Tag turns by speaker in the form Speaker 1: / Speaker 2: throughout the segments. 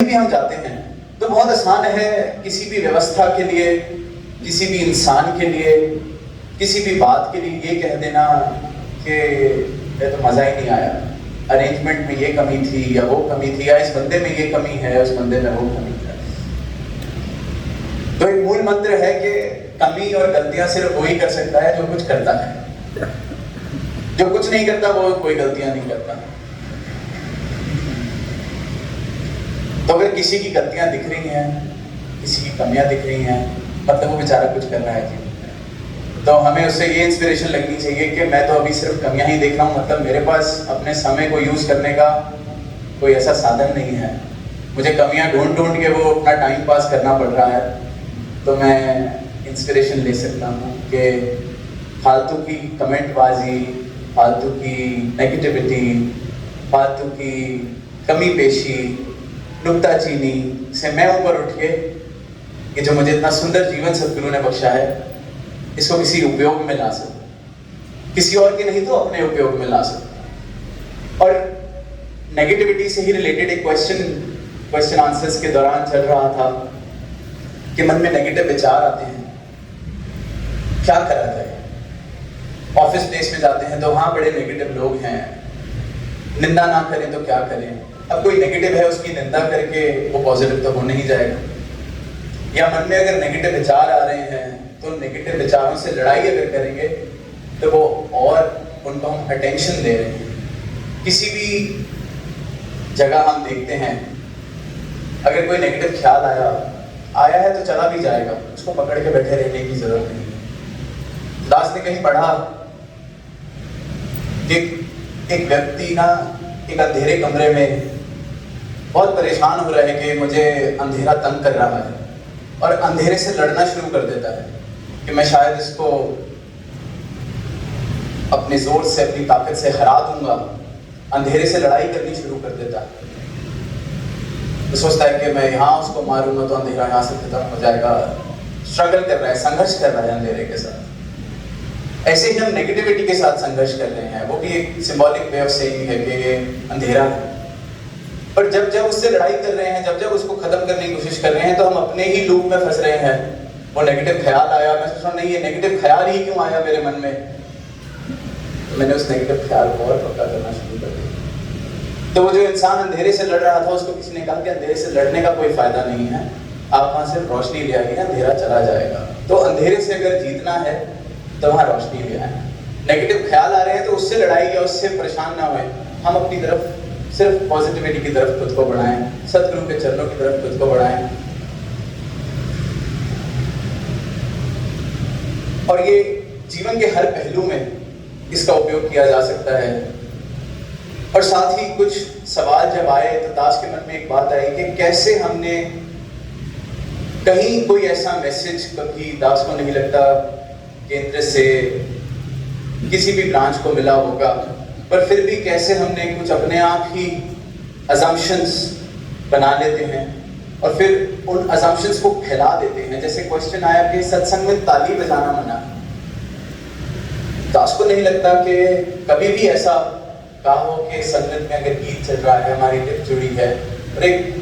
Speaker 1: भी हम जाते हैं तो बहुत आसान है किसी भी व्यवस्था के लिए, किसी भी इंसान के लिए, किसी भी बात के लिए ये कह देना कि ये तो मज़ा ही नहीं आया, अरेंजमेंट में ये कमी थी या वो कमी थी, या इस बंदे में ये कमी है उस बंदे में वो कमी है। तो एक मूल मंत्र है कि कमी और गलतियां सिर्फ वो ही कर सकता है जो कुछ करता है, जो कुछ नहीं करता वो कोई गलतियां नहीं करता। तो अगर किसी की गलतियां दिख रही हैं, किसी की कमियां दिख रही हैं, मतलब वो बेचारा कुछ कर रहा है जीवन में, तो हमें उससे ये इंस्पिरेशन लगनी चाहिए कि मैं तो अभी सिर्फ कमियां ही देख रहा हूँ, मतलब मेरे पास अपने समय को यूज करने का कोई ऐसा साधन नहीं है, मुझे कमियां ढूंढ ढूंढ के वो अपना टाइम पास करना पड़ रहा है। तो मैं इंस्पिरेशन ले सकता हूँ कि फालतू की कमेंटबाजी, फालतू की नेगेटिविटी, फालतू की कमी पेशी, नुक्ताचीनी से मैं ऊपर उठ के कि जो मुझे इतना सुंदर जीवन सदगुरु ने बख्शा है इसको किसी उपयोग में ला सकूं, किसी और के नहीं तो अपने उपयोग में ला सकूं। और नेगेटिविटी से ही रिलेटेड एक क्वेश्चन आंसर्स के दौरान चल रहा था कि मन में नेगेटिव विचार आते हैं, क्या करा जाए। ऑफिस प्लेस में जाते हैं तो वहां बड़े नेगेटिव लोग हैं, निंदा ना करें तो क्या करें। अब कोई नेगेटिव है उसकी निंदा करके वो पॉजिटिव तो हो नहीं जाएगा। या मन में अगर नेगेटिव विचार आ रहे हैं तो नेगेटिव विचारों से लड़ाई अगर करेंगे तो वो और उनको हम अटेंशन दे रहे हैं। किसी भी जगह हम देखते हैं अगर कोई नेगेटिव ख्याल आया है तो चला भी जाएगा, उसको पकड़ के बैठे रहने की जरूरत नहीं है। दास ने कहीं पढ़ा कि एक व्यक्ति ना एक अंधेरे कमरे में बहुत परेशान हो रहा है कि मुझे अंधेरा तंग कर रहा है, और अंधेरे से लड़ना शुरू कर देता है कि मैं शायद इसको अपने जोर से, अपनी ताकत से हरा दूंगा। अंधेरे से लड़ाई करनी शुरू कर देता है, तो सोचता है कि मैं यहाँ उसको मारूंगा तो अंधेरा यहाँ से खत्म हो जाएगा। स्ट्रगल कर रहा है, संघर्ष कर रहा है अंधेरे के साथ। ऐसे ही हम नेगेटिविटी के साथ संघर्ष कर रहे हैं, वो भी एक सिंबॉलिक वे ऑफ सेइंग है कि ये अंधेरा है। पर जब जब उससे लड़ाई कर रहे हैं, जब जब उसको खत्म करने की कोशिश कर रहे हैं, तो हम अपने ही लूप में फंस रहे हैं। वो नेगेटिव ख्याल आया, मैं सोच रहा हूँ नहीं ये नेगेटिव ख्याल ही क्यों आया मेरे मन में, तो मैंने उस नेगेटिव ख्याल को और पक्का करना शुरू कर दिया। तो वो जो इंसान अंधेरे से लड़ रहा था उसको किसी ने कहा कि अंधेरे से लड़ने का कोई फायदा नहीं है, आप वहां से रोशनी ले आइए, अंधेरा चला जाएगा। तो अंधेरे से अगर जीतना है तो वहां रोशनी ले आए। नेगेटिव ख्याल आ रहे हैं तो उससे लड़ाई या उससे परेशान ना होए, हम अपनी तरफ सिर्फ पॉजिटिविटी की तरफ खुद को बढ़ाएं, सतगुरु के चरणों की तरफ खुद को बढ़ाएं। और ये जीवन के हर पहलू में इसका उपयोग किया जा सकता है। और साथ ही कुछ सवाल जब आए तो दास के मन में एक बात आई कि कैसे हमने कहीं कोई ऐसा मैसेज कभी दास को नहीं लगता केंद्र से किसी भी ब्रांच को मिला होगा, पर फिर भी कैसे हमने कुछ अपने आप ही अजम्पशंस बना लेते हैं और फिर उन अजम्पशंस को फैला देते हैं। जैसे क्वेश्चन आया कि सत्संग में ताली बजाना मना, दास को नहीं लगता कि कभी भी ऐसा कहा हो कि संगत में अगर गीत चल रहा है, हमारी लिप जुड़ी है, और एक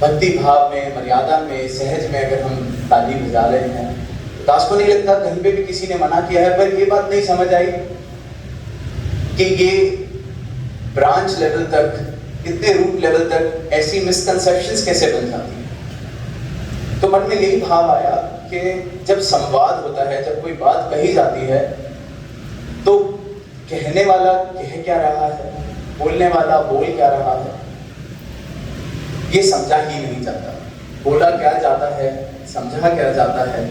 Speaker 1: भक्ति भाव में, मर्यादा में, सहज में अगर हम ताली बजा रहे हैं, तो दास को नहीं लगता कहीं पे भी किसी ने मना किया है। पर ये बात नहीं समझ आई कि ये ब्रांच लेवल तक, इतने रूट लेवल तक ऐसी मिसकंसेप्शंस कैसे बन जाती हैं। तो मन में यही भाव आया कि जब संवाद होता है, जब कोई बात कही जाती है, तो कहने वाला कह क्या रहा है, बोलने वाला बोल क्या रहा है, ये समझा ही नहीं जाता। बोला क्या जाता है, समझा क्या जाता है,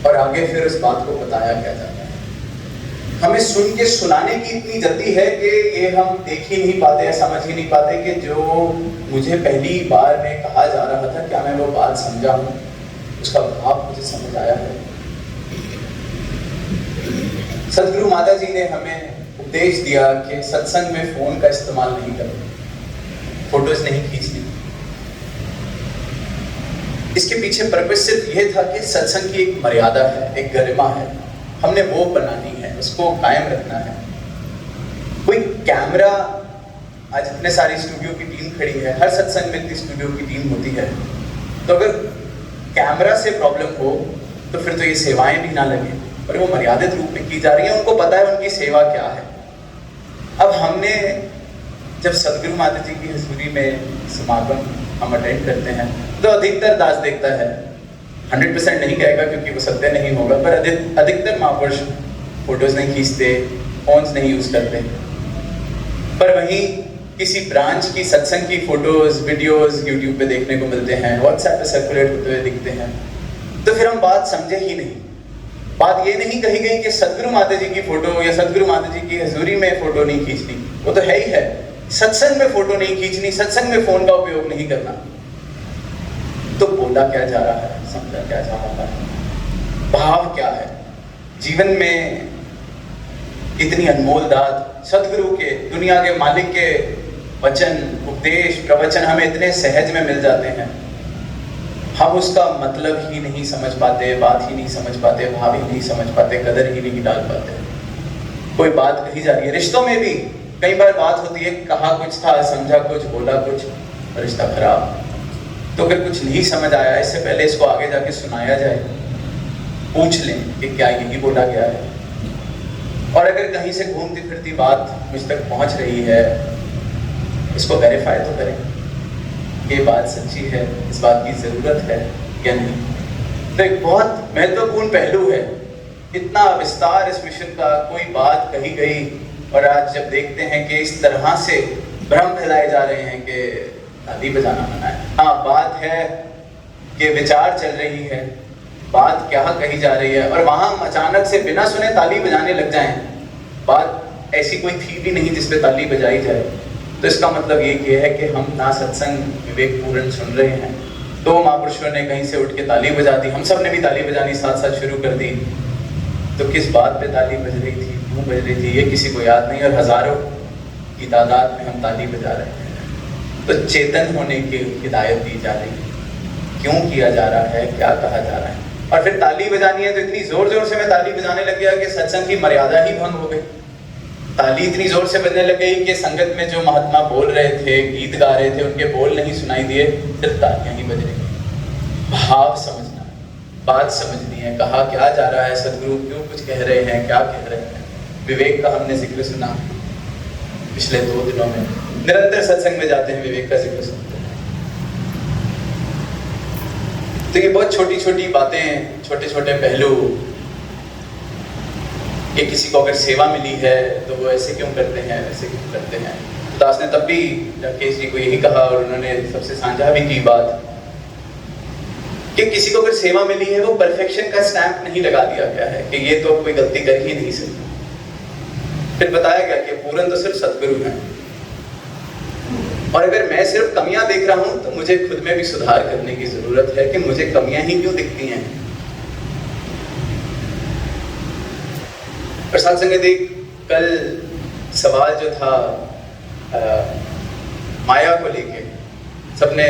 Speaker 1: और आगे फिर उस बात को बताया क्या जाता है। हमें सुन के सुनाने की इतनी जल्दी है कि ये हम देख ही नहीं पाते या समझ ही नहीं पाते कि जो मुझे पहली बार में कहा जा रहा था, क्या मैं वो बात समझा हूँ, उसका भाव मुझे समझ आया है। सदगुरु माता जी ने हमें उपदेश दिया कि सत्संग में फोन का इस्तेमाल नहीं करें, फोटोज नहीं खींचनी। इसके पीछे पर्पस सिर्फ यह था कि सत्संग की एक मर्यादा है, एक गरिमा है, हमने वो बनानी है, उसको कायम रखना है। कोई कैमरा आज इतने सारी स्टूडियो की टीम खड़ी है, हर सत्संग में इतनी स्टूडियो की टीम होती है, तो अगर कैमरा से प्रॉब्लम हो तो फिर तो ये सेवाएं भी ना लगे, और वो मर्यादित रूप में की जा रही है, उनको पता है उनकी सेवा क्या है। अब हमने जब सदगुरु माता जी की हजूरी में समागम हम अटेंड करते हैं तो अधिकतर दास देखता है, 100% नहीं कहेगा क्योंकि वो सत्य नहीं होगा, पर अधिकतर महापुरुष फोटोज नहीं खींचते, फोन्स नहीं यूज करते, पर वहीं किसी ब्रांच की सत्संग की फोटोज वीडियोस यूट्यूब पे देखने को मिलते हैं, व्हाट्सएप पे सर्कुलेट होते हुए दिखते हैं। तो फिर हम बात समझे ही नहीं। बात ये नहीं कही गई कि सदगुरु माता जी की फोटो या सदगुरु माता जी की हजूरी में फोटो नहीं खींचनी, वो तो है ही है। सत्संग में फोटो नहीं खींचनी, सत्संग में फोन का उपयोग नहीं करना। तो बोला क्या जा रहा है, समझा क्या जा रहा है, भाव क्या है? जीवन में इतनी अनमोल दात सदगुरु के, दुनिया के मालिक के वचन, उपदेश, प्रवचन हमें इतने सहज में मिल जाते हैं, हम उसका मतलब ही नहीं समझ पाते, बात ही नहीं समझ पाते, भाव ही नहीं समझ पाते, कदर ही नहीं डाल पाते। कोई बात कही जा रही है, रिश्तों में भी कई बार बात होती है, कहा कुछ था, समझा कुछ, बोला कुछ, रिश्ता खराब। तो अगर कुछ नहीं समझ आया, इससे पहले इसको आगे जाके सुनाया जाए, पूछ लें कि क्या यही बोला गया है। और अगर कहीं से घूमती फिरती बात मुझ तक पहुंच रही है, इसको वेरीफाई तो करें, ये बात सच्ची है, इस बात की जरूरत है या नहीं। तो एक बहुत महत्वपूर्ण पहलू है, इतना विस्तार इस मिशन का, कोई बात कही गई और आज जब देखते हैं कि इस तरह से भ्रम फैलाए जा रहे हैं कि ताली बजाना मना है। हाँ, बात है कि विचार चल रही है, बात क्या कही जा रही है, और वहां हम अचानक से बिना सुने ताली बजाने लग जाएं। बात ऐसी कोई थी भी नहीं जिसपे ताली बजाई जाए, तो इसका मतलब ये है कि हम ना सत्संग विवेकपूर्ण सुन रहे हैं। दो महापुरुषों ने कहीं से उठ के ताली बजा दी, हम सब ने भी ताली बजानी साथ साथ शुरू कर दी। तो किस बात पे ताली बज रही थी, क्यों बज रही थी, ये किसी को याद नहीं, और हजारों की तादाद में हम ताली बजा रहे हैं। तो चेतन होने की हिदायत दी जा रही है, क्यों किया जा रहा है, क्या कहा जा रहा है। और फिर ताली बजानी है तो इतनी जोर जोर से मैं ताली बजाने लग गया कि सत्संग की मर्यादा ही भंग हो गई। ताली इतनी जोर से बजने लग गई कि संगत में जो महात्मा बोल रहे थे, गीत गा रहे थे, उनके बोल नहीं सुनाई दिए, सिर्फ तालियां ही बज रही। भाव समझना, बात समझनी है, कहा क्या जा रहा है, सदगुरु क्यों कुछ कह रहे हैं, क्या कह रहे हैं। विवेक का हमने जिक्र सुना पिछले 2 दिनों में, निरंतर सत्संग में जाते हैं, विवेक का जिक्र सुनते हैं। तो ये बहुत छोटी छोटी बातें, छोटे छोटे पहलू, कि किसी को अगर सेवा मिली है तो वो ऐसे क्यों करते हैं, वैसे क्यों करते हैं। तो दास ने तब भी राकेश जी को यही कहा, और उन्होंने सबसे साझा भी की बात कि किसी को अगर सेवा मिली है, वो परफेक्शन का स्टैंप नहीं लगा दिया गया है कि ये तो कोई गलती कर ही नहीं सकता। फिर बताया गया कि पूर्ण तो सिर्फ सदगुरु है, और अगर मैं सिर्फ कमियां देख रहा हूं तो मुझे खुद में भी सुधार करने की जरूरत है कि मुझे कमियां ही क्यों दिखती हैं। प्रसाद संगति, कल सवाल जो था माया को लेके, सबने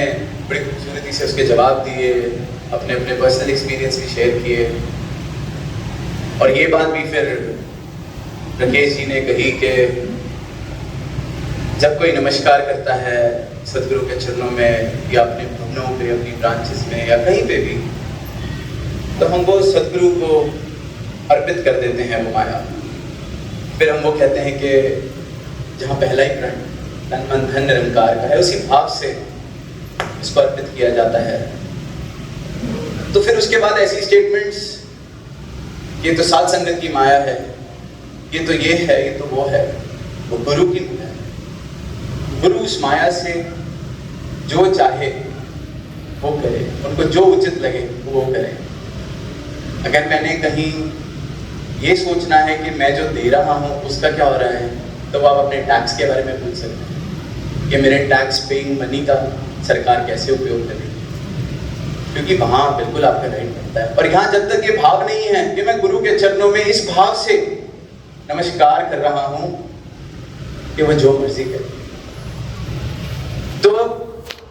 Speaker 1: बड़ी खूबसूरती से उसके जवाब दिए, अपने अपने पर्सनल एक्सपीरियंस भी शेयर किए। और ये बात भी फिर राकेश जी ने कही कि जब कोई नमस्कार करता है सदगुरु के चरणों में या अपने भवनों पे, अपनी ब्रांचेस में या कहीं पे भी, तो हम वो सदगुरु को अर्पित कर देते हैं वो माया। फिर हम वो कहते हैं कि जहाँ पहला ही प्रण तन मन धन निरंकार का है, उसी भाव से इसको अर्पित किया जाता है। तो फिर उसके बाद ऐसी स्टेटमेंट्स, ये तो साध संगत की माया है, ये तो ये है, ये तो वो है, वो गुरु की है। गुरु उस माया से जो चाहे वो करे, उनको जो उचित लगे वो करे। अगर मैंने कहीं ये सोचना है कि मैं जो दे रहा हूँ उसका क्या हो रहा है, तो आप अपने टैक्स के बारे में पूछ सकते हैं कि मेरे टैक्स पेइंग मनी का सरकार कैसे उपयोग करेगी, क्योंकि वहाँ बिल्कुल आपका राइट बनता है। और यहाँ जब तक ये भाव नहीं है कि मैं गुरु के चरणों में इस भाव से नमस्कार कर रहा हूँ कि वो जो मर्जी करे। तो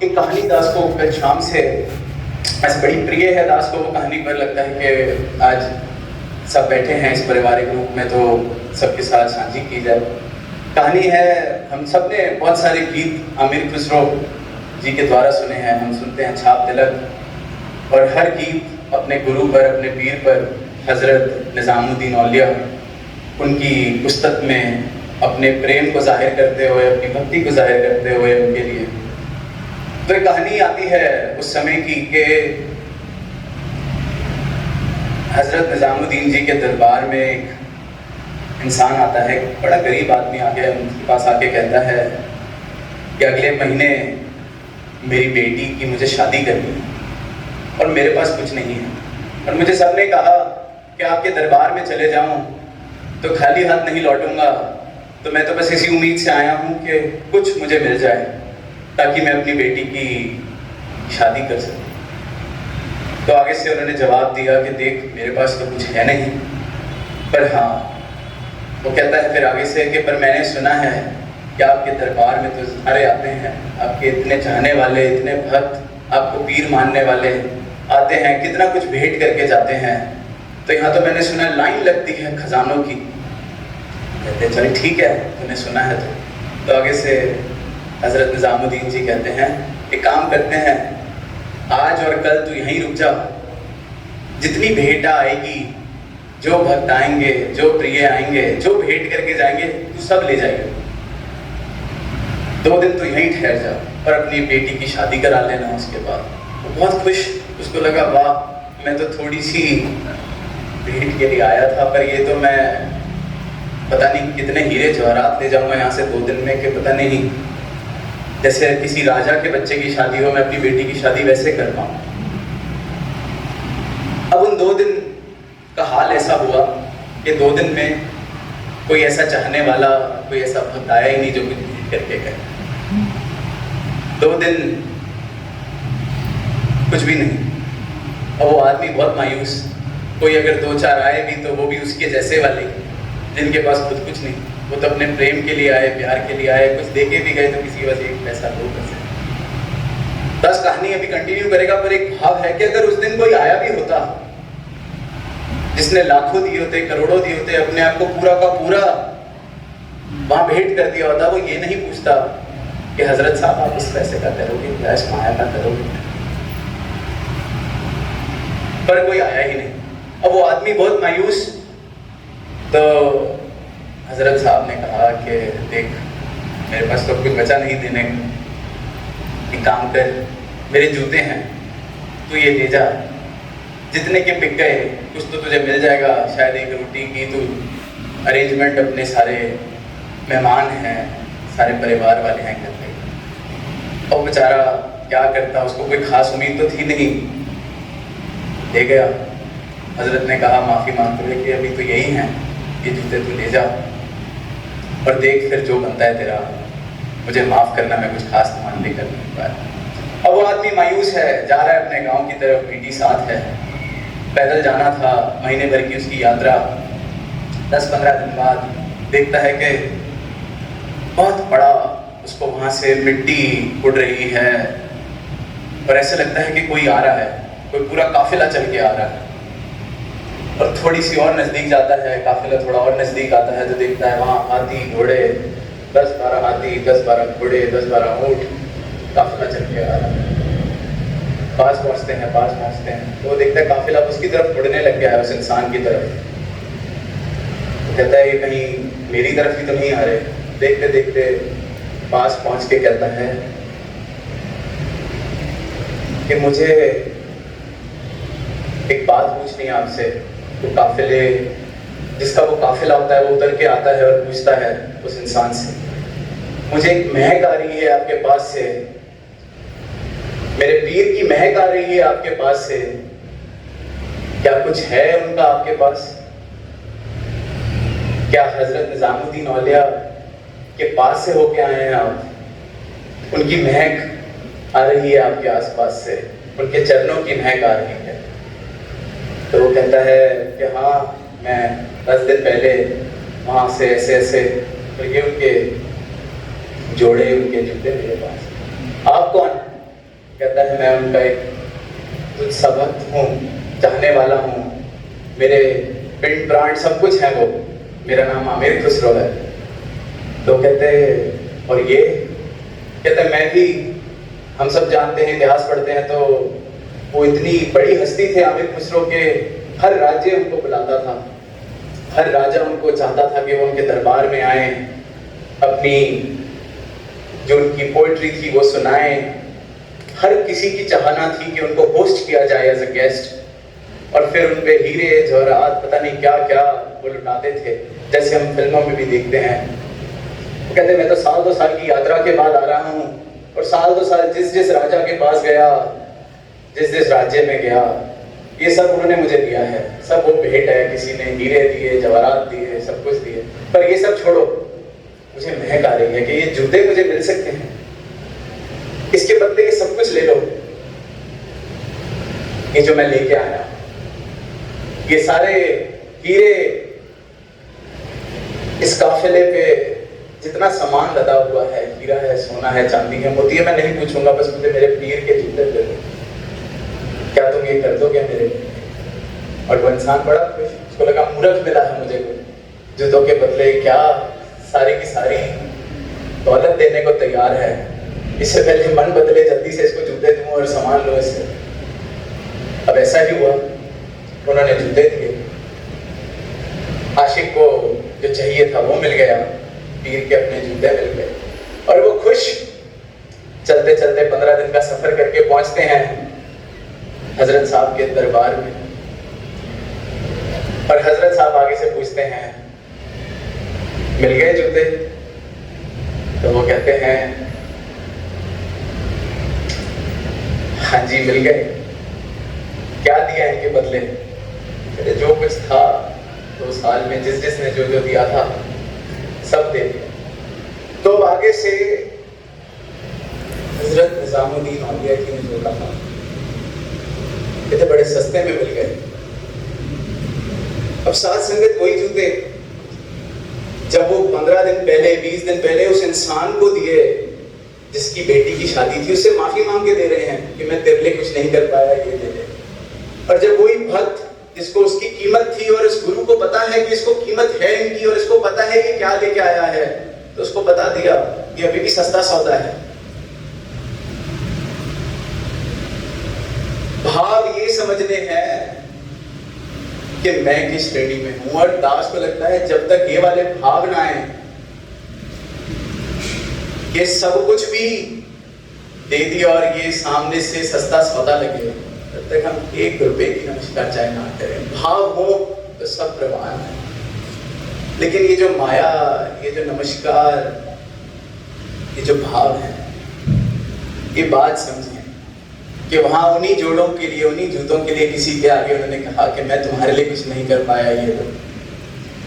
Speaker 1: एक कहानी दास को कल शाम से ऐसे बड़ी प्रिय है दास को, वो कहानी पर लगता है कि आज सब बैठे हैं इस पारिवारिक रूप में, तो सबके साथ साझी की जाए। कहानी है हम सब ने बहुत सारे गीत आमिर खुसरो जी के द्वारा सुने हैं, हम सुनते हैं छाप तिलक, और हर गीत अपने गुरु पर, अपने पीर पर, हज़रत निज़ामुद्दीन औलिया, उनकी उस्तत में अपने प्रेम को जाहिर करते हुए, अपनी भक्ति को जाहिर करते हुए उनके लिए। तो एक कहानी आती है उस समय की कि हज़रत निज़ामुद्दीन जी के दरबार में एक इंसान आता है, बड़ा गरीब आदमी आके उनके पास आके कहता है कि अगले महीने मेरी बेटी की मुझे शादी करनी है और मेरे पास कुछ नहीं है, और मुझे सबने कहा कि आपके दरबार में चले जाऊं तो खाली हाथ नहीं लौटूंगा, तो मैं तो बस इसी उम्मीद से आया हूं कि कुछ मुझे मिल जाए ताकि मैं अपनी बेटी की शादी कर सकूं। तो आगे से उन्होंने जवाब दिया कि देख, मेरे पास तो कुछ है नहीं, पर हाँ, वो कहता है फिर आगे से कि पर मैंने सुना है कि आपके दरबार में तो सारे आते हैं, आपके इतने चाहने वाले, इतने भक्त, आपको पीर मानने वाले आते हैं, कितना कुछ भेंट करके जाते हैं, तो यहाँ तो मैंने सुना लाइन लगती है खजानों की। कहते चल ठीक है, तूने सुना है तो आगे से हज़रत निज़ामुद्दीन जी कहते हैं एक काम करते हैं, आज और कल तू यहीं रुक जा, जितनी भेंटा आएगी, जो भक्त आएंगे, जो प्रिय आएंगे, जो भेंट करके जाएंगे, तू सब ले जाएगा, 2 दिन तो यहीं ठहर जा और अपनी बेटी की शादी करा लेना। उसके बाद वो बहुत खुश, उसको लगा वाह, मैं तो थोड़ी सी भेंट के लिए आया था, पर ये तो मैं पता नहीं कितने हीरे जवाहरात ले जाऊंगा यहाँ से 2 दिन में, कि पता नहीं जैसे किसी राजा के बच्चे की शादी हो, मैं अपनी बेटी की शादी वैसे कर पाऊँ। अब उन 2 दिन का हाल ऐसा हुआ कि 2 दिन में कोई ऐसा चाहने वाला, कोई ऐसा भक्त आया ही नहीं जो कुछ भेंट करके गए। 2 दिन कुछ भी नहीं, और वो आदमी बहुत मायूस, कोई अगर 2-4 आए भी तो वो भी उसके जैसे वाले जिनके पास खुद कुछ नहीं, वो तो अपने प्रेम के लिए आए, प्यार के लिए आए, कुछ देके भी गए तो किसी वजह एक पैसा 2 पैसे। बस कहानी अभी कंटिन्यू करेगा, पर एक भाव है कि अगर उस दिन कोई आया भी होता जिसने लाखों दिए होते, करोड़ों दिए होते, अपने आप को पूरा का पूरा वहां भेंट कर दिया होता, वो ये नहीं पूछता कि हजरत साहब आप इस पैसे का करोगे क्या, इस माया का करोगे, पर कोई आया ही नहीं। अब वो आदमी बहुत मायूस, तो हजरत साहब ने कहा कि देख, मेरे पास तो कुछ बचा नहीं देने को, एक काम कर, मेरे जूते हैं, तू ये ले जा, जितने के पिक गए कुछ तो तुझे मिल जाएगा, शायद एक रोटी की तू अरेंजमेंट अपने सारे मेहमान हैं, सारे परिवार वाले हैं घर पे। और बेचारा क्या करता, उसको कोई खास उम्मीद तो थी नहीं, ले गया। हजरत ने कहा माफ़ी मांगते हुए कि अभी तो यही हैं, ये जूते तू ले जा और देख फिर जो बनता है तेरा, मुझे माफ़ करना, मैं कुछ खास सामान लेकर नहीं पाया। अब वो आदमी मायूस है, जा रहा है अपने गांव की तरफ, बेटी साथ है, पैदल जाना था, महीने भर की उसकी यात्रा। 10-15 दिन बाद देखता है कि बहुत बड़ा उसको वहाँ से मिट्टी उड़ रही है, और ऐसे लगता है कि कोई आ रहा है, कोई पूरा काफिला चल के आ रहा है। और थोड़ी सी और नज़दीक जाता है, काफिला थोड़ा और नज़दीक आता है, तो देखता है वहाँ हाथी घोड़े, 10-12 हाथी, 10-12 घोड़े, 10-12 ऊँट, काफिला चल के आ रहा है। पास पहुँचते हैं, तो वो देखता है काफिला उसकी तरफ उड़ने लग गया है, उस इंसान की तरफ। तो कहता है ये कहीं मेरी तरफ ही तो नहीं आ रहे। देखते देखते पास पहुँच के कहता है कि मुझे एक बात पूछनी है आपसे। तो काफिले, जिसका वो काफिला होता है, वो उतर के आता है और पूछता है उस इंसान से, मुझे एक महक आ रही है आपके पास से, मेरे पीर की महक आ रही है आपके पास से, क्या कुछ है उनका आपके पास? क्या हजरत निजामुद्दीन औलिया के पास से होके आए हैं आप? उनकी महक आ रही है आपके आसपास से, उनके चरणों की महक आ रही है। तो वो कहता है कि हाँ, मैं 10 दिन पहले वहाँ से ऐसे ऐसे, तो ये उनके जोड़े, उनके जूते मेरे पास। आप कौन? कहता है मैं उनका एक सबक हूँ, चाहने वाला हूँ, मेरे पिंड प्राण सब कुछ है वो, मेरा नाम आमिर खुसरो है। तो कहते और ये कहते हैं मैं भी, हम सब जानते हैं, इतिहास पढ़ते हैं तो वो इतनी बड़ी हस्ती थे आमिर खुसरो के, हर राज्य उनको बुलाता था, हर राजा उनको चाहता था कि वो उनके दरबार में आए, अपनी जो उनकी पोइट्री थी वो सुनाएं। हर किसी की चाहना थी कि उनको होस्ट किया जाए एज अ गेस्ट, और फिर उन पे हीरे जवाहरात पता नहीं क्या क्या वो लुटाते थे, जैसे हम फिल्मों में भी देखते हैं। वो कहते मैं तो साल 2 साल की यात्रा के बाद आ रहा हूँ, और साल 2 साल जिस राजा के पास गया, जिस राज्य में गया, ये सब उन्होंने मुझे दिया है, सब वो भेंट है, किसी ने हीरे दिए, जवाहरात दिए, सब कुछ दिए। पर ये सब छोड़ो, मुझे महक आ रही है कि ये जूते मुझे मिल सकते हैं, इसके बदले ये सब कुछ ले लो, ये जो मैं लेके आया, ये सारे हीरे, इस काफिले पे जितना सामान लदा हुआ है, हीरा है, सोना है, चांदी है, मोती है, मैं नहीं पूछूंगा, बस मुझे मेरे पीर के जूते दे दो, क्या तुम ये कर दोगे मेरे लिए? और वो इंसान बड़ा खुश, उसको लगा मूर्ख मिला है मुझे कुछ, जूतों के बदले क्या सारी की सारी दौलत देने को तैयार है, इससे पहले मन बदले जल्दी से इसको जूते दूं और सामान लो इससे। अब ऐसा ही हुआ, उन्होंने जूते दिए, आशिक को जो चाहिए था वो मिल गया, पीर के अपने जूते मिल गए, और वो खुश चलते चलते 15 दिन का सफर करके पहुंचते हैं हजरत साहब के दरबार में। और हजरत साहब आगे से पूछते हैं मिल गए जूते? तो वो कहते हैं हाँ जी मिल गए। क्या दिया इनके बदले? जो कुछ था 2 साल में, जिसने जो दिया था सब दे दिया। तो आगे से हजरत निजामुद्दीन औलिया जी ने जो कहा, ये तो बड़े सस्ते में मिल गए। अब साथ संगत वही जूते जब वो 15 दिन पहले, 20 दिन पहले उस इंसान को दिए जिसकी बेटी की शादी थी, उससे माफी मांग के दे रहे हैं कि मैं तेरे लिए कुछ नहीं कर पाया, ये दे दे। और जब वही भक्त जिसको उसकी कीमत थी और इस गुरु को पता है कि इसको कीमत है इनकी और इसको पता है कि क्या लेके आया है, तो उसको बता दिया कि अभी भी सस्ता सौदा है। भाव ये समझने हैं कि मैं किस श्रेणी में हूं, और दास को लगता है जब तक ये वाले भाव ना आए, ये सब कुछ भी दे दिया और ये सामने से सस्ता सौदा लगे, तब तक हम 1 रुपए की नमस्कार चाहे ना करें। भाव हो तो सब प्रवान है, लेकिन ये जो माया, ये जो नमस्कार, ये जो भाव है, ये बात समझें कि वहां उन्हीं जोड़ों के लिए, उन्हीं जूतों के लिए किसी के आगे उन्होंने कहा कि मैं तुम्हारे लिए कुछ नहीं कर पाया, ये तो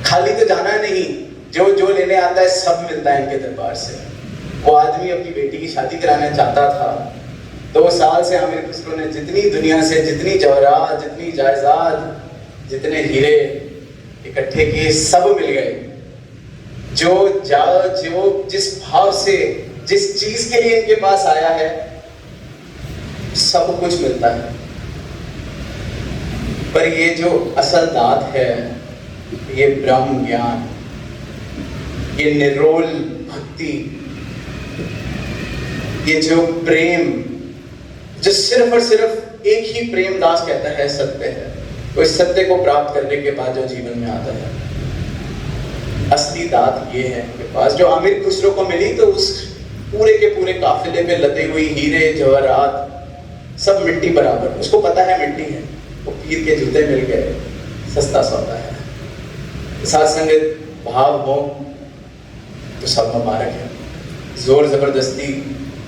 Speaker 1: खाली तो जाना नहीं, जो लेने आता है सब मिलता है इनके दरबार से। वो आदमी अपनी बेटी की शादी कराना चाहता था, 2 साल से आमिर खुसरो ने जितनी दुनिया से, जितनी जवाहरात, जितनी जायदाद, जितने हीरे इकट्ठे किए, सब मिल गए। जो जिस भाव से, जिस चीज के लिए इनके पास आया है, सब कुछ मिलता है। पर ये जो असल दात है, ये ब्रह्म ज्ञान, ये निरोल भक्ति, ये जो प्रेम, जो सिर्फ और सिर्फ एक ही प्रेम दास कहता है सत्य है, तो इस सत्य को प्राप्त करने के बाद जो जीवन में आता है, असली दात ये है इनके पास। जो आमिर खुसरो को मिली, तो उस पूरे के पूरे काफिले में लदे हुई हीरे जवाहरात सब मिट्टी बराबर, उसको पता है मिट्टी है, वो पीर के जूते मिल गए, सस्ता सौदा है। साथ संगत भाव हो तो सब मुबारक है। जोर जबरदस्ती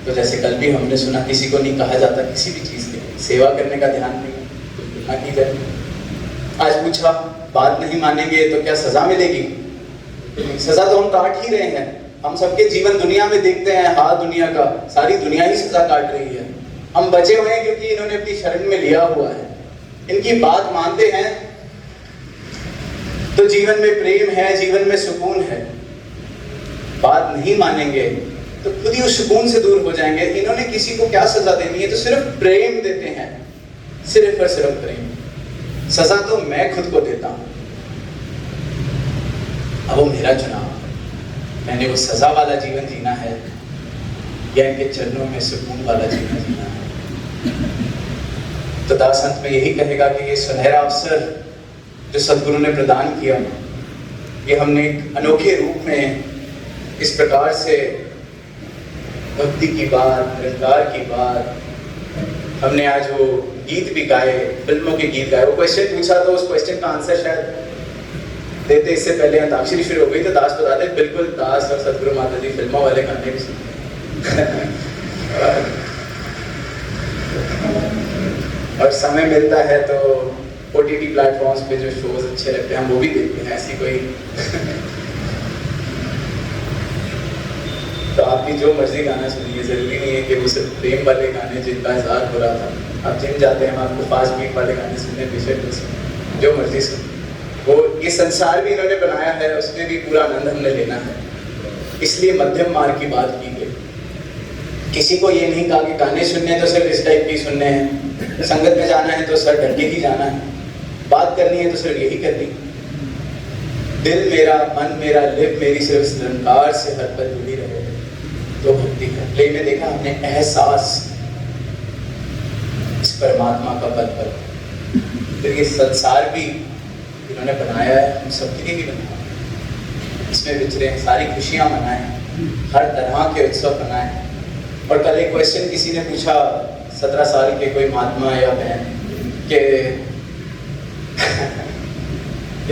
Speaker 1: तो जैसे कल भी हमने सुना, किसी को नहीं कहा जाता किसी भी चीज के लिए। सेवा करने का ध्यान नहीं, ना की जाए। आज पूछा बात नहीं मानेंगे तो क्या सजा मिलेगी? सजा तो हम काट ही रहे हैं। हम सबके जीवन दुनिया में देखते हैं, हाल दुनिया का, सारी दुनिया ही सजा काट रही है। हम बचे हुए हैं क्योंकि इन्होंने अपनी शरण में लिया हुआ है, इनकी बात मानते हैं तो जीवन में प्रेम है, जीवन में सुकून है। बात नहीं मानेंगे तो खुद ही उस सुकून से दूर हो जाएंगे। इन्होंने किसी को क्या सजा देनी है, तो सिर्फ प्रेम देते हैं, सिर्फ और सिर्फ प्रेम। सजा तो मैं खुद को देता हूं, अब वो मेरा चुनाव। मैंने वो सजा वाला जीवन जीना है या इनके चरणों में सुकून वाला जीवन जीना है। तो दास अंत में यही कहेगा कि ये सुनहरा अवसर जो सदगुरु ने प्रदान किया, ये हमने एक अनोखे रूप में इस प्रकार से भक्ति की बात, निरंकार की बात, हमने आज वो गीत भी गाए, फिल्मों के गीत गाए। वो क्वेश्चन पूछा तो उस क्वेश्चन का आंसर शायद देते इससे पहले अंताक्षरी शुरू हो गई, तो दास बताते बिल्कुल दास और सदगुरु माता जी फिल्मों वाले गाने भी सुनते और समय मिलता है तो OTT प्लेटफॉर्म्स पे जो शोज अच्छे लगते हैं हम वो भी देखते हैं। ऐसी कोई तो आपकी जो मर्जी गाना सुनिए, जरूरी नहीं है कि वो सिर्फ प्रेम वाले गाने जिनका इज़हार हो रहा था। आप जिम जाते हैं, हम आपको फास्ट बीट वाले गाने सुनने, बेशक जो मर्जी सुनिए। वो ये संसार भी इन्होंने बनाया है, उसमें भी पूरा आनंद हमने लेना है, इसलिए मध्यम मार्ग की बात की गई। किसी को ये नहीं कहा कि गाने सुनने तो सिर्फ इस टाइप की सुनने हैं, संगत में जाना है तो सर ढंके ही जाना है, बात करनी है तो सिर्फ यही करनी। दिल मेरा, मन मेरा, लिव मेरी सिर्फ इस निरंकार से हर पल जुड़ी रहे, तो भक्ति है। प्ले में देखा हमने एहसास इस परमात्मा का पल पल। फिर ये संसार भी इन्होंने बनाया है, हम सबके लिए भी बनाया है, इसमें विचरे सारी खुशियां मनाएं, हर तरह के उत्सव मनाएं। और कल एक क्वेश्चन किसी ने पूछा, 17 साल के कोई महात्मा या बहन के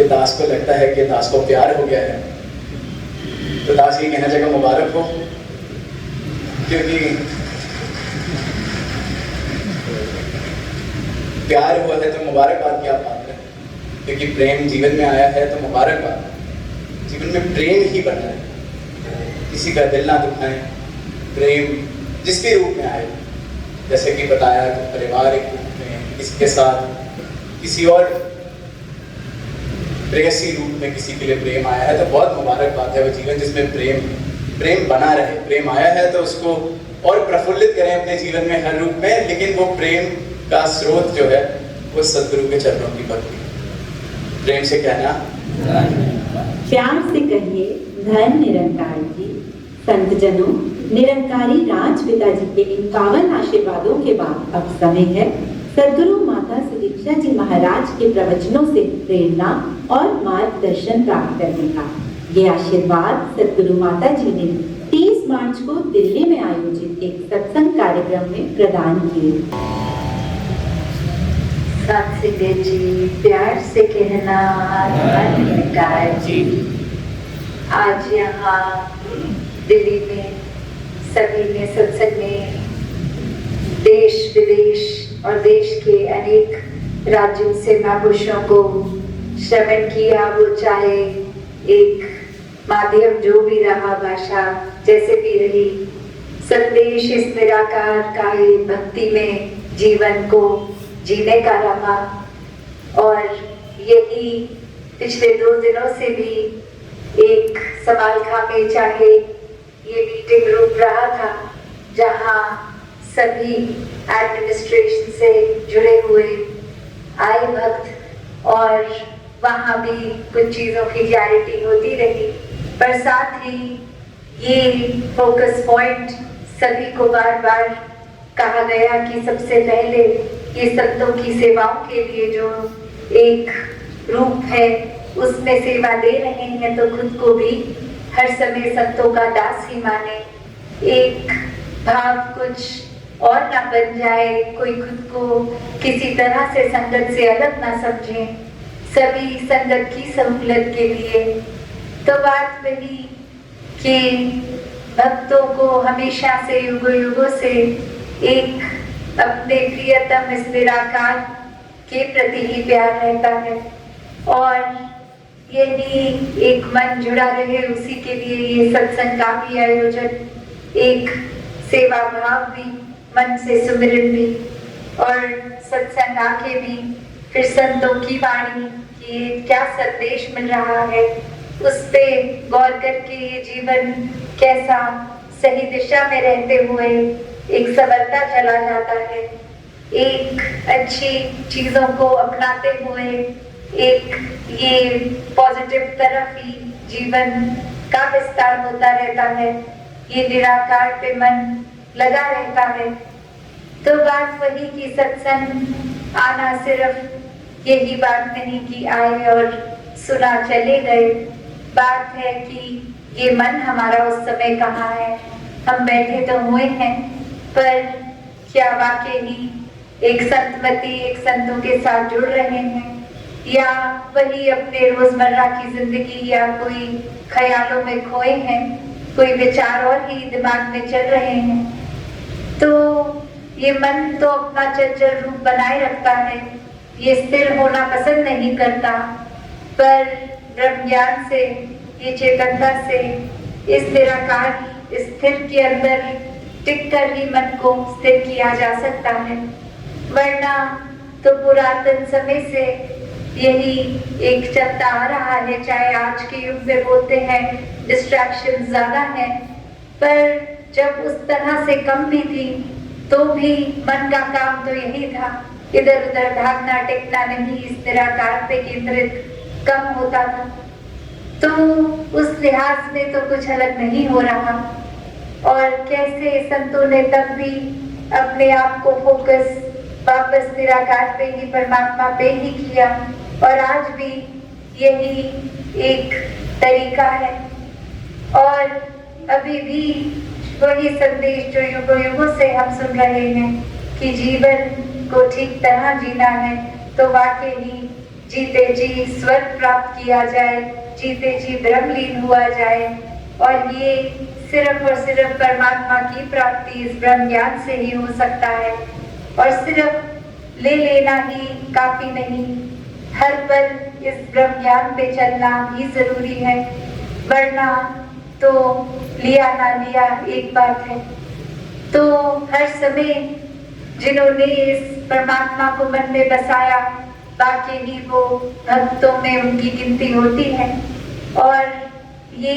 Speaker 1: दास को लगता है कि दास को प्यार हो गया है, तो दास ये कहना चाहिए मुबारक हो, क्योंकि प्यार हुआ है तो मुबारकबाद की आप बात करें, क्योंकि प्रेम जीवन में आया है तो मुबारकबाद। जीवन में प्रेम ही बना है, किसी का दिल ना दुखाएं, प्रेम जिस भी रूप में आए, जैसे कि बताया कि पारिवारिक रूप में इसके साथ, किसी और प्रेयसी रूप में किसी के लिए प्रेम आया है, तो बहुत मुबारक बात है। वो जीवन जिसमें प्रेम बना रहे, प्रेम आया है तो उसको और प्रफुल्लित करें अपने जीवन में हर रूप में, लेकिन वो प्रेम का स्रोत जो है वो सदगुरु के चरणों की भक्ति। प्रेम से कहना,
Speaker 2: प्यार से कहिए धन निरंकार जी। संतजनों, निरंकारी राज पिताजी के इन पावन आशीर्वादों के बाद अब समय है सदगुरु माता सुदीक्षा जी महाराज के प्रवचनों से प्रेरणा और मार्गदर्शन प्राप्त करने का। ये आशीर्वाद सदगुरु माता जी ने 30 मार्च को दिल्ली में आयोजित एक सत्संग कार्यक्रम में प्रदान किए।
Speaker 3: सत्संग जी, प्यार से कहना निरंकार जी। आज यहाँ दिल्ली में सभी ने सत्संग में देश विदेश और देश के अनेक राज्यों से महापुरुषों को श्रवण किया, वो चाहे एक माध्यम जो भी रहा, भाषा जैसे भी रही, संदेश इस निराकार का ही भक्ति में जीवन को जीने का रहा। और यही पिछले 2 दिनों से भी एक समालखा में चाहे ये मीटिंग रूप रहा था, जहाँ सभी एडमिनिस्ट्रेशन से जुड़े हुए आए भक्त, और वहाँ भी कुछ चीज़ों की क्लैरिटी होती रही। पर साथ ही ये फोकस पॉइंट सभी को बार बार कहा गया कि सबसे पहले ये संतों की सेवाओं के लिए जो एक रूप है उसमें सेवा दे रहे हैं, तो खुद को भी हर समय संतों का दास ही माने। एक भाव कुछ और ना बन जाए, कोई खुद को किसी तरह से संगत से अलग ना समझे, सभी संगत की सहूलत के लिए। तो बात वही कि भक्तों को हमेशा से युगों युगों से एक अपने प्रियतम इस निराकार के प्रति ही प्यार रहता है, और यदि एक मन जुड़ा रहे उसी के लिए ये सत्संग का भी आयोजन, एक सेवा भाव भी, मन से सुमिरन भी, और सत्संग आके भी फिर संतों की वाणी कि क्या संदेश मिल रहा है उस पे गौर करके ये जीवन कैसा सही दिशा में रहते हुए एक सबलता चला जाता है, एक अच्छी चीजों को अपनाते हुए एक ये पॉजिटिव तरफ ही जीवन का विस्तार होता रहता है, ये निराकार पे मन लगा रहता है। तो बात वही कि सत्संग आना सिर्फ यही बात नहीं कि आए और सुना चले गए। बात है कि ये मन हमारा उस समय कहाँ है। हम बैठे तो हुए हैं, पर क्या वाकई ही एक संतमती, एक संतों के साथ जुड़ रहे हैं, या वही अपने रोजमर्रा की जिंदगी या कोई ख्यालों में खोए हैं, कोई विचार और ही दिमाग में चल रहे हैं। तो ये मन तो अपना चंचल रूप बनाए रखता है, ये स्थिर होना पसंद नहीं करता, पर ब्रह्म ज्ञान से, ये चेतनता से, इस निराकार स्थिर के अंदर टिककर ही मन को स्थिर किया जा सकता है। वरना तो पुरातन समय से यही एक चलता आ रहा है। चाहे आज के युग में बोलते हैं डिस्ट्रैक्शन ज्यादा है, पर जब उस तरह से कम भी थी तो भी मन का काम तो यही था, इधर उधर भागना टिकना नहीं, इस निराकार पे केंद्रित कम होता था। तो उस लिहाज में तो कुछ अलग नहीं हो रहा। और कैसे संतों ने तब भी अपने आप को फोकस वापस निराकार पे ही, परमात्मा पे ही किया, और आज भी यही एक तरीका है। और अभी भी वही संदेश जो युगों युगों से हम सुन रहे हैं कि जीवन को ठीक तरह जीना है तो वाकई ही जीते जी स्वर्ग प्राप्त किया जाए, जीते जी ब्रह्मलीन हुआ जाए। और ये सिर्फ और सिर्फ परमात्मा की प्राप्ति इस ब्रह्म ज्ञान से ही हो सकता है। और सिर्फ ले लेना ही काफी नहीं, हर पल इस ब्रह्म ज्ञान पे चलना भी जरूरी है, वरना तो लिया ना लिया एक बात है। तो हर समय जिन्होंने इस परमात्मा को मन में बसाया, बाकी ही वो भक्तों में उनकी गिनती होती है। और ये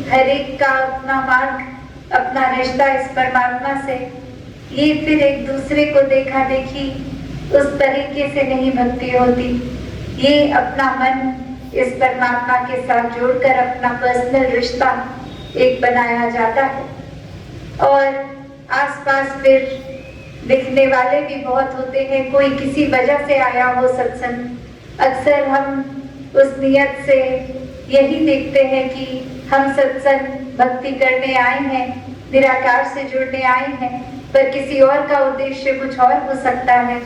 Speaker 3: हर एक का अपना मार्ग, अपना रिश्ता इस परमात्मा से, ये फिर एक दूसरे को देखा देखी उस तरीके से नहीं भक्ति होती। ये अपना मन इस परमात्मा के साथ जोड़कर अपना पर्सनल रिश्ता एक बनाया जाता है। और आसपास फिर दिखने वाले भी बहुत होते हैं, कोई किसी वजह से आया हो सत्संग। अक्सर हम उस नियत से यही देखते हैं कि हम सत्संग भक्ति करने आए हैं, निराकार से जुड़ने आए हैं, पर किसी और का उद्देश्य कुछ और हो सकता है।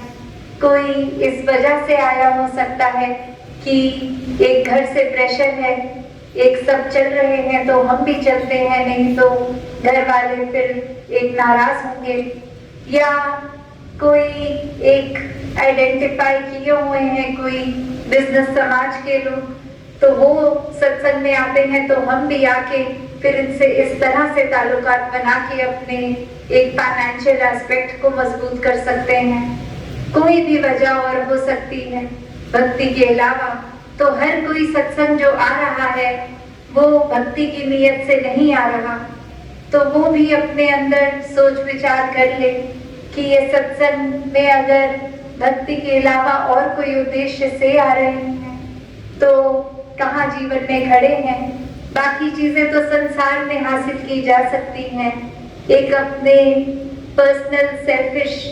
Speaker 3: कोई इस वजह से आया हो सकता है कि एक घर से प्रेशर है, एक सब चल रहे हैं तो हम भी चलते हैं, नहीं तो घर वाले फिर एक नाराज होंगे। या कोई एक आइडेंटिफाई किए हुए हैं, कोई बिजनेस समाज के लोग, तो वो सत्संग में आते हैं तो हम भी आके फिर इनसे इस तरह से ताल्लुकात बना के अपने एक फाइनेंशियल एस्पेक्ट को मजबूत कर सकते हैं। कोई भी वजह और हो सकती है भक्ति के अलावा। तो हर कोई सत्संग जो आ रहा है वो भक्ति की नीयत से नहीं आ रहा, तो वो भी अपने अंदर सोच विचार कर ले कि ये सत्संग में अगर भक्ति के अलावा और कोई उद्देश्य से आ रहे हैं तो कहाँ जीवन में खड़े हैं। बाकी चीजें तो संसार में हासिल की जा सकती हैं, एक अपने पर्सनल सेल्फिश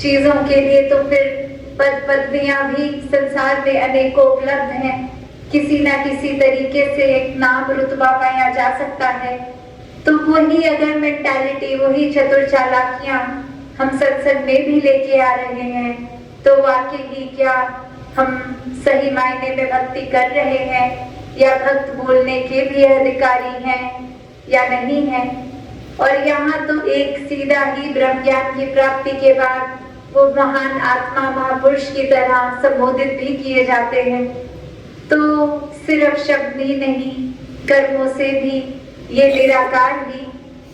Speaker 3: चीजों के लिए तो फिर पद पदवियां भी संसार में अनेकों उपलब्ध हैं। किसी ना किसी तरीके से एक नाम रुतबा पाया जा सकता है। तो वही अगर मेंटालिटी, वही चतुर चालाकियां हम सत्संग में भी लेके आ रहे हैं तो वाकई ही क्या हम सही मायने में भक्ति कर रहे हैं, या भक्त बोलने के भी अधिकारी हैं या नहीं है। और यहाँ तो एक सीधा ही ब्रह्म ज्ञान की प्राप्ति के बाद वो महान आत्मा महापुरुष की तरह संबोधित भी किए जाते हैं। तो सिर्फ शब्द ही नहीं, कर्मों से भी ये निराकार भी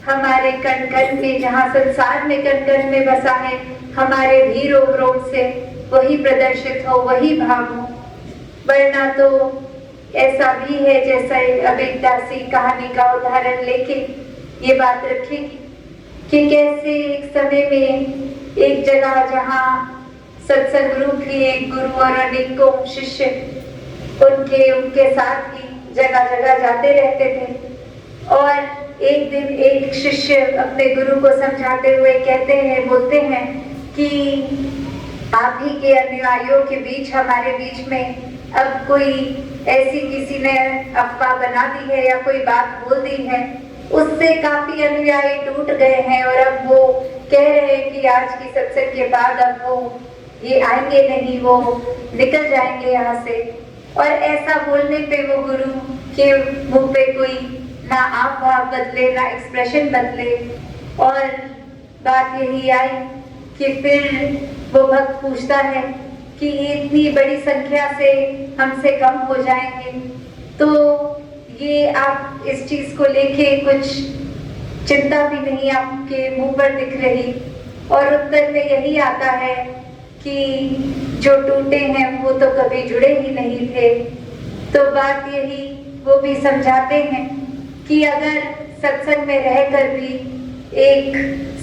Speaker 3: हमारे कण कण में, जहाँ संसार में कण कण में बसा है, हमारे भी रोम रोम से वही प्रदर्शित हो, वही भाव हो। वरना तो ऐसा भी है जैसा अब एक दासी कहानी का उदाहरण लेके ये बात रखेगी कि कैसे एक समय में एक जगह जहाँ सत्संग रूप ही एक गुरु और अनेकों शिष्य उनके साथ ही जगह जगह जाते रहते थे, और एक दिन एक शिष्य अपने गुरु को समझाते हुए कहते हैं, बोलते हैं कि आप ही के अनुयायियों के बीच, हमारे बीच में अब कोई ऐसी किसी ने अफवाह बना दी है या कोई बात बोल दी है, उससे काफी अनुयायी टूट गए हैं और अब वो कह रहे हैं कि आज की सत्संग के बाद अब वो ये आएंगे नहीं, वो निकल जाएंगे यहाँ से। और ऐसा बोलने पे वो गुरु के मुंह पे कोई ना आप भाव बदले, ना एक्सप्रेशन बदले, और बात यही आई कि फिर वो भक्त पूछता है कि इतनी बड़ी संख्या से हमसे कम हो जाएंगे, तो ये आप इस चीज को लेके कुछ चिंता भी नहीं आपके मुंह पर दिख रही। और उत्तर में यही आता है कि जो टूटे हैं वो तो कभी जुड़े ही नहीं थे। तो बात यही वो भी समझाते हैं कि अगर सत्संग में रहकर भी एक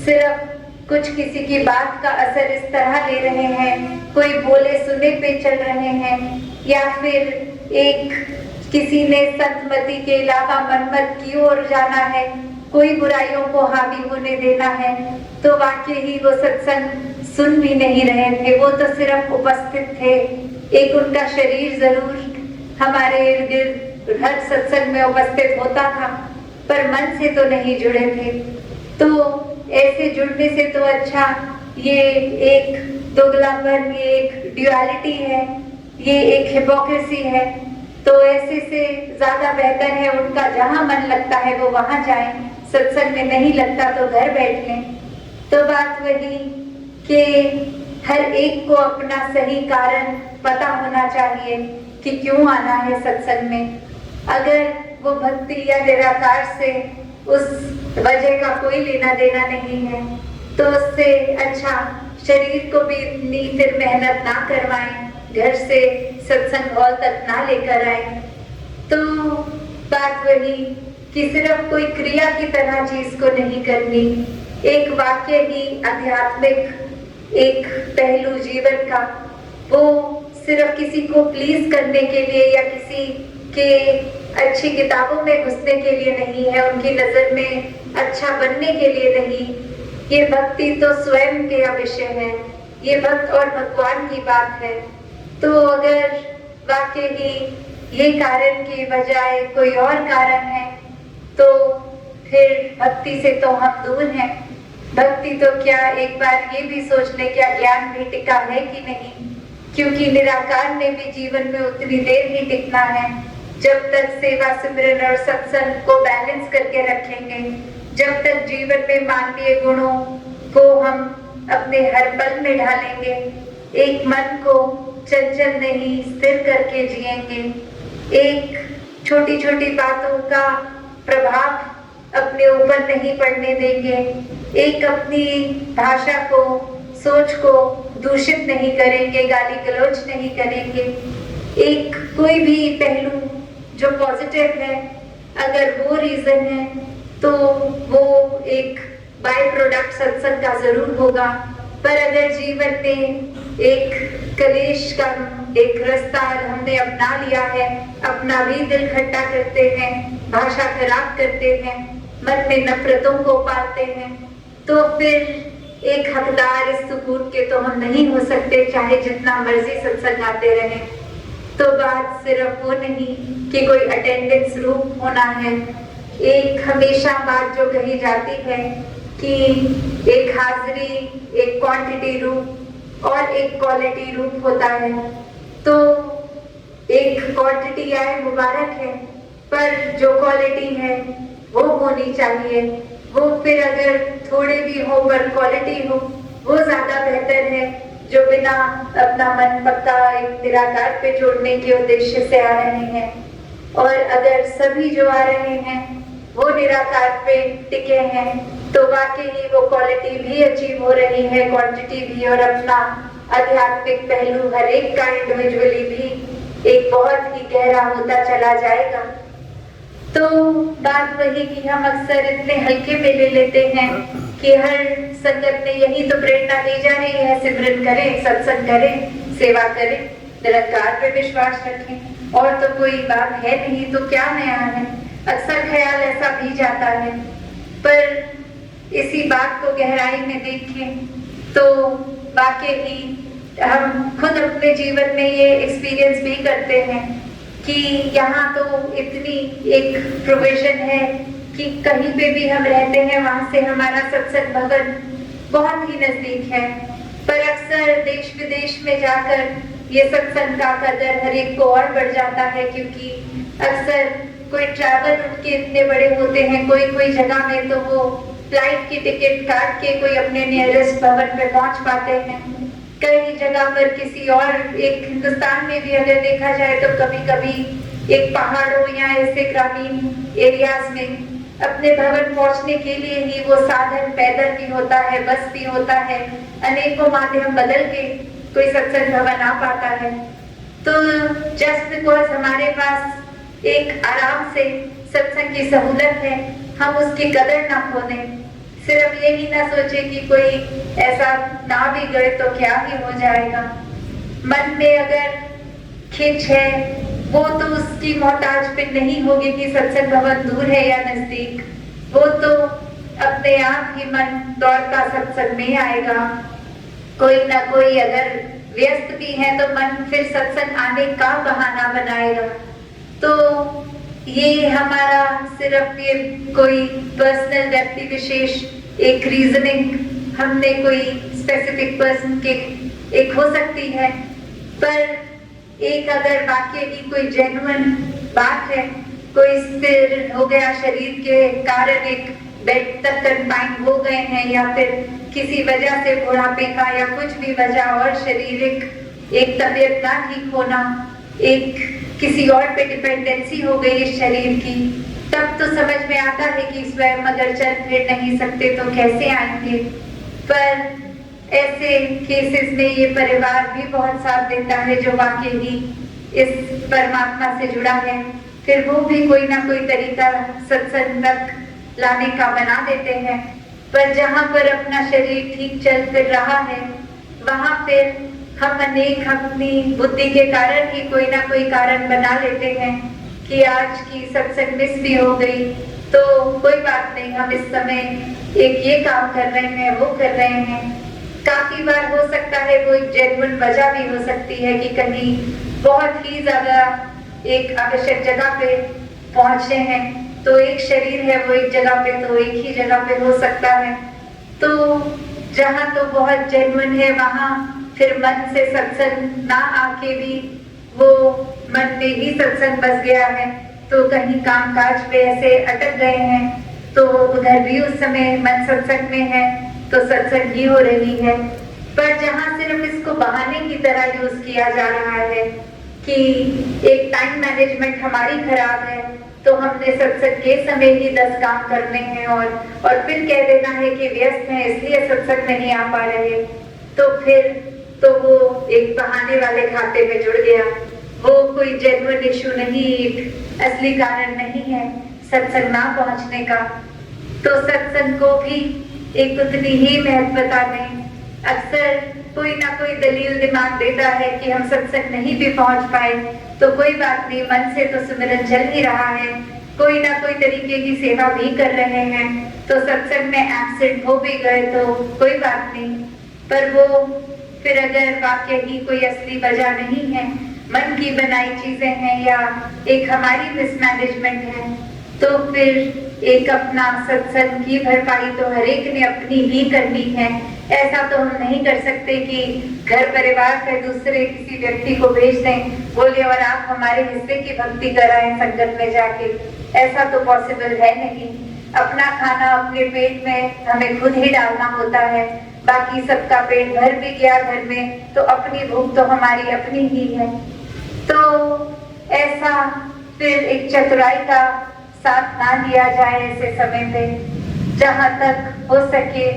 Speaker 3: सिर्फ कुछ किसी की बात का असर इस तरह ले रहे हैं, कोई बोले सुने पे चल रहे हैं, या फिर एक किसी ने संतमति के अलावा मनमत की ओर जाना है, कोई बुराइयों को हावी होने देना है, तो वाकई ही वो सत्संग सुन भी नहीं रहे थे। वो तो सिर्फ उपस्थित थे, एक उनका शरीर जरूर हमारे इर्द गिर्द हर सत्संग में उपस्थित होता था, पर मन से तो नहीं जुड़े थे। तो ऐसे जुड़ने से तो अच्छा ये एक दोगलापन, ये एक ड्युअलिटी है, ये एक हिपोक्रेसी है। तो ऐसे से ज्यादा बेहतर है उनका जहां मन लगता है वो वहां जाएं, सत्संग में नहीं लगता तो घर बैठ लें। तो बात वही कि हर एक को अपना सही कारण पता होना चाहिए कि क्यों आना है सत्संग में। अगर वो भक्ति या निराकार से उस वजह का कोई लेना देना नहीं है, तो उससे अच्छा शरीर को भी इतनी फिर मेहनत ना करवाएं, घर से सत्संग हॉल तक ना लेकर आए। तो बात वही कि सिर्फ कोई क्रिया की तरह चीज को नहीं करनी, एक वाक्य ही आध्यात्मिक एक पहलू जीवन का, वो सिर्फ किसी को प्लीज करने के लिए या किसी के अच्छी किताबों में घुसने के लिए नहीं है, उनकी नजर में अच्छा बनने के लिए नहीं। ये भक्ति तो स्वयं का विषय है, ये भक्त और भगवान की बात है। तो अगर वाकई ही ये कारण की बजाय कोई और कारण है, तो फिर भक्ति से तो हम दूर हैं। भक्ति तो क्या, एक बार ये भी सोच ले क्या ज्ञान भी टिका है कि नहीं, क्योंकि निराकार ने भी जीवन में उतनी देर ही टिकना है जब तक सेवा सिमरन और सत्संग को बैलेंस करके रखेंगे, जब तक जीवन में मानवीय गुणों को हम अपने हर पल में ढालेंगे, एक मन को चंचल नहीं स्थिर करके जिएंगे, एक छोटी छोटी बातों का प्रभाव अपने ऊपर नहीं पड़ने देंगे, एक अपनी भाषा को, सोच को दूषित नहीं करेंगे, गाली गलौज नहीं करेंगे, एक कोई भी पहलू जो पॉजिटिव है, अगर वो रीजन है तो वो एक बाय प्रोडक्ट सत्संग का जरूर होगा। पर अगर जीवन में एक कलेश का एक रास्ता हमने अपना लिया है, अपना भी दिल खट्टा करते हैं, भाषा खराब करते हैं, मन में नफरतों को पालते हैं, तो फिर एक हकदार इस सुकून के तो हम नहीं हो सकते, चाहे जितना मर्जी सत्संग आते रहे। तो बात सिर्फ वो नहीं कि कोई अटेंडेंस रूप होना है, एक हमेशा बात जो कही जाती है कि एक हाजिरी एक क्वांटिटी रूप और एक क्वालिटी रूप होता है। तो एक क्वांटिटी आए मुबारक है, पर जो क्वालिटी है वो होनी चाहिए। वो फिर अगर थोड़े भी हो पर क्वालिटी हो, वो ज्यादा बेहतर है, जो बिना अपना मन पक्का एक निराकार पे जोड़ने के उद्देश्य से आ रहे हैं। और अगर सभी जो आ रहे हैं वो निराकार पे टिके हैं, तो वाकई ही वो क्वालिटी भी अचीव हो रही है, क्वांटिटी भी, और अपना आध्यात्मिक पहलू हर एक का इंडिविजुअली भी एक बहुत ही गहरा होता चला जाएगा। तो बात वही कि हम अक्सर इतने हल्के में ले लेते हैं कि हर संगत ने यही तो प्रेरणा दी जा रही है, सिमरन करें, सत्संग करें, सेवा करें, निरंकार पे विश्वास रखें, और तो कोई बात है नहीं, तो क्या नया है। अक्सर ख्याल ऐसा भी जाता है, पर इसी बात को गहराई में देखें तो वाकई ही हम खुद अपने जीवन में ये एक्सपीरियंस भी करते हैं कि यहाँ तो इतनी एक प्रोविजन है कि कहीं पे भी हम रहते हैं वहां से हमारा सत्संग भवन बहुत ही नजदीक है। पर अक्सर देश विदेश में जाकर ये सत्संग का कदर हर एक को और बढ़ जाता है, क्योंकि अक्सर कोई ट्रैवल उनके इतने बड़े होते हैं, कोई जगह में तो वो फ्लाइट की टिकट काट के कोई अपने नियरेस्ट भवन पे पहुंच पाते हैं। कई जगह पर किसी और एक हिंदुस्तान में भी अगर देखा जाए तो कभी कभी एक पहाड़ों या ऐसे ग्रामीण एरियाज में अपने भवन पहुंचने के लिए ही वो साधन पैदल भी होता है, बस भी होता है, अनेकों माध्यम बदल के कोई सत्संग भवन आ पाता है। तो जस्ट बिकॉज हमारे पास एक आराम से सत्संग की सहूलत है, हम उसकी कदर ना खो दें। सिर्फ यही ना सोचे कि कोई ऐसा ना भी गए तो क्या ही हो जाएगा। मन में अगर खिंच है वो तो उसकी मोहताज पे नहीं होगी कि सत्संग भवन दूर है या नजदीक, वो तो अपने आप ही मन दौड़ता सत्संग में आएगा। कोई ना कोई अगर व्यस्त भी है तो मन फिर सत्संग आने का बहाना बनाएगा। तो ये हमारा सिर्फ ये कोई पर्सनल व्यक्ति विशेष एक रीजनिंग हमने कोई स्पेसिफिक पर्सन के एक हो सकती है, पर एक अगर वाकई की कोई जेन्युइन बात है, कोई स्थिर हो गया शरीर के कारण एक बेड तक कन्फाइन हो गए हैं या फिर किसी वजह से बुढ़ापे का या कुछ भी वजह और शारीरिक एक तबीयत ना ठीक होना, एक किसी और पे डिपेंडेंसी हो गई इस शरीर की, तब तो समझ में आता है कि स्वयं अगर चल फिर नहीं सकते तो कैसे आएंगे। पर ऐसे केसेस में ये परिवार भी बहुत साथ देता है जो वाकई ही इस परमात्मा से जुड़ा है, फिर वो भी कोई ना कोई तरीका सत्संग तक लाने का बना देते हैं। पर जहाँ पर अपना शरीर ठीक चल फिर रहा है वहां फिर हम अनेक अपनी बुद्धि के कारण ही कोई ना कोई कारण बना लेते हैं कि आज की सत्संग मिस भी हो गई तो कोई बात नहीं, हम इस समय एक ये काम कर रहे हैं, वो कर रहे हैं। काफी बार हो सकता है वो एक जेन्युइन वजह भी हो सकती है कि कहीं बहुत ही ज्यादा एक आवश्यक जगह पे पहुंचे हैं, तो एक शरीर है वो एक जगह पे तो एक ही जगह पे हो सकता है। तो जहाँ तो बहुत जेन्युइन है वहां फिर मन से सत्संग ना आके भी वो मन में ही सत्संग बस गया है, तो कहीं काम काज पे ऐसे अटक गए हैं तो उधर भी उस समय मन सत्संग में है तो सत्संग ही हो रही है। पर जहाँ सिर्फ इसको बहाने की तरह यूज किया जा रहा है कि एक टाइम मैनेजमेंट हमारी खराब है तो हमने सत्संग के समय ही 10 काम करने हैं और फिर कह देना है कि व्यस्त हैं इसलिए सत्संग नहीं आ पा रहे, तो फिर तो वो एक बहाने वाले खाते में जुड़ गया। वो कोई जेन्युइन इशू नहीं, एक असली कारण नहीं है सत्संग ना पहुंचने का। तो सत्संग को भी एक उतनी ही महत्वता नहीं, अक्सर कोई ना कोई दलील दिमाग देता है कि हम सत्संग नहीं भी पहुंच पाए तो कोई बात नहीं, मन से तो सुमिरन चल ही रहा है, कोई ना कोई तरीके की सेवा भी कर रहे हैं, तो सत्संग में एब्सेंट हो भी गए तो कोई बात नहीं। पर वो फिर अगर वाकई ही कोई असली वजह नहीं है, मन की बनाई चीजें हैं या एक हमारी मिसमैनेजमेंट है, तो फिर एक अपना सत्संग की भरपाई तो हर एक ने अपनी ही करनी है। ऐसा तो हम नहीं कर सकते कि घर परिवार के दूसरे किसी व्यक्ति को भेज दें, बोले और आप हमारे हिस्से की भक्ति कराएं संगत में जाके, ऐसा तो पॉसिबल है नहीं। अपना खाना अपने पेट में हमें खुद ही डालना होता है, बाकी सबका पेट भर भी गया घर में तो अपनी भूख तो हमारी अपनी ही है। तो ऐसा फिर एक चतुराई का साथ ना लिया जाए ऐसे समय पे, जहाँ तक हो सके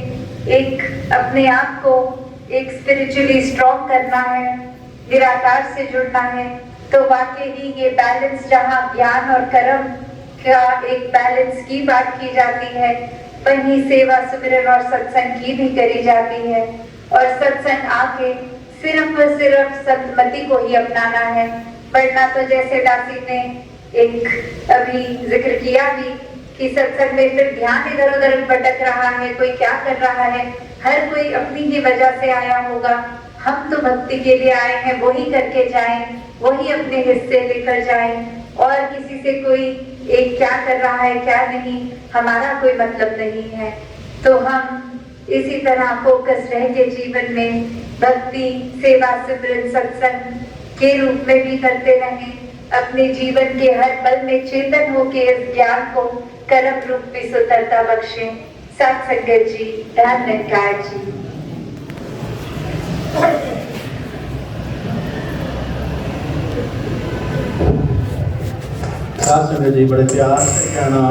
Speaker 3: एक अपने आप को एक स्पिरिचुअली स्ट्रॉन्ग करना है, निराकार से जुड़ना है, तो वाकई ही ये बैलेंस जहाँ ज्ञान और कर्म का एक बैलेंस की बात की जाती है, वहीं सेवा सुमिरन और सत्संग की भी करी जाती है। और सत्संग आके सिर्फ और सिर्फ सतमति को ही अपनाना है, वरना तो जैसे दासी ने एक अभी जिक्र किया भी कि सत्संग में फिर ध्यान इधर उधर भटक रहा है, कोई क्या कर रहा है, हर कोई अपनी ही वजह से आया होगा। हम तो भक्ति के लिए आए हैं, वही करके जाएं, वही अपने हिस्से लेकर जाएं, और किसी से कोई एक क्या कर रहा है क्या नहीं, हमारा कोई मतलब नहीं है। तो हम इसी तरह फोकस रह के जीवन में भक्ति, सेवा, सिमरन, सत्संग के रूप में भी करते रहें। अपने जीवन के हर पल में चेतन होके इस ज्ञान को कर्म रूप में सुंदरता बख्शें। साथ संगत जी, धन निरंकार जी।
Speaker 4: साथ संगत जी बड़े प्यार से कहना।